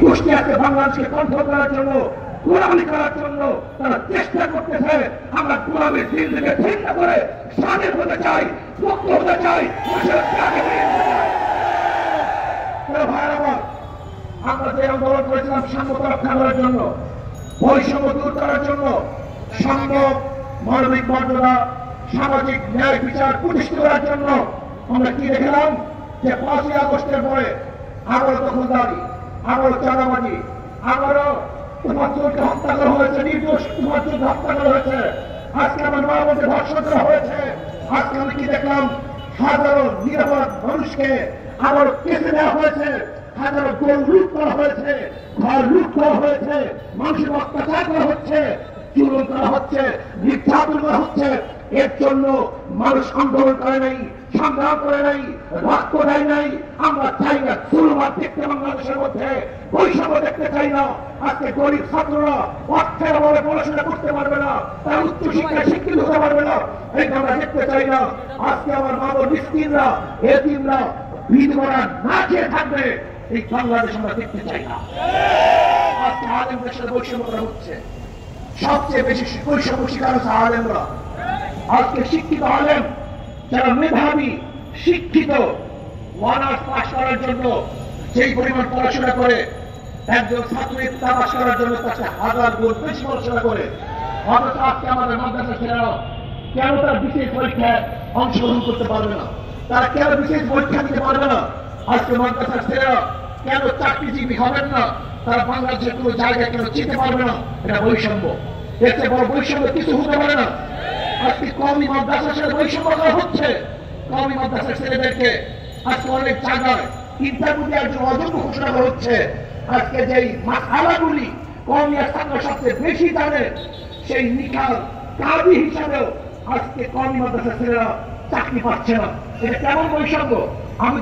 গোষ্ঠী আজকে বাংলাদেশকে কন্ট্রোল করার জন্য, গোলামি করার জন্য তারা চেষ্টা করতেছে। আমরা গোলামীর দিন থেকে চিন্তা করে স্বাধীন হতে চাই, মুক্ত হতে চাই, আমরা যে আন্দোলন করেছিলাম সাম্যতা রক্ষা করার জন্য, বৈষম্য দূর করার জন্য, সম্ভব মানবিক মর্যাদা, সামাজিক ন্যায় বিচার প্রতিষ্ঠা করার জন্য আমরা কি দেখলাম যে 5ই আগস্টের পরে আবারও দখলদারি, আবারও চাঁদাবাজি, আবারও তোমাকে হত্যা করা হয়েছে, নির্দোষ তোমাকে হত্যা করা হয়েছে। আজকে আমার মা বলতে ধর্ষণ করা হয়েছে। আজকে আমি কি দেখলাম হাজারো নিরাপদ মানুষকে আবারও কেসে দেওয়া হয়েছে, হাজারো গোল লুট করা হয়েছে, ঘর লুট করা হয়েছে, মানুষের অত্যাচার করা হচ্ছে, চুরন করা হচ্ছে, নির্যাতন করা হচ্ছে। এর জন্য মানুষ আন্দোলন করে নাই, সংগ্রাম করে নাই, রক্ত দেয় নাই। আমরা চাই না জুলুমার দেখতে বাংলাদেশের মধ্যে, বৈষম্য দেখতে চাই না। আজকে গরিব ছাত্ররা অর্থের অভাবে পড়াশোনা করতে পারবে না, তারা উচ্চ শিক্ষায় শিক্ষিত হতে পারবে না, এটা আমরা দেখতে চাই না। আজকে আমার মা বোন মিসকিনরা, এতিমরা, বিধবারা না খেয়ে থাকবে, এই বাংলাদেশ আমরা দেখতে চাই না। আজকে আলেমদের সাথে বৈষম্য করা হচ্ছে, সবচেয়ে বেশি বৈষম্য শিকার হচ্ছে আলেমরা। আজকে শিক্ষিত আলেম যারা মেধাবী, শিক্ষিত, অনার্স পাস করার জন্য যেই পরিমাণ পড়াশোনা করে, একজন ছাত্রীর পাস করার জন্য তাকে 1000 গুণ বেশি পড়াশোনা করে, অথচ আজকে আমাদের মাদ্রাসা ছেলেরা কেন তার বিশেষ পরীক্ষায় অংশগ্রহণ করতে পারবে না? তারা কেন বিশেষ পরীক্ষা দিতে পারবে না? আজকে মাদ্রাসার ছেলেরা কেন চাকরিজীবী হবেন না? তারা বাংলাদেশের কোনো জায়গায় কেন যেতে পারবে না? এটা বৈষম্য। এর চেয়ে বড় বৈষম্য কিছু হতে পারে না। আজকে কওমি মাদ্রাসার সাথে বৈষম্য করা হচ্ছে। কওমি মাদ্রাসার ছেলেদেরকে আজকে অনেক জায়গায় ইন্টারভিউ দেওয়ার জন্য অযোগ্য ঘোষণা করা হচ্ছে। আজকে যেই মাসআলাগুলি কওমি ছাত্র সবচেয়ে বেশি জানে, সেই নিখাল কাজী হিসাবেও আজকে কওমি মাদ্রাসার ছেলেরা চাকরি পাচ্ছে না। এটা কেমন বৈষম্য? আমি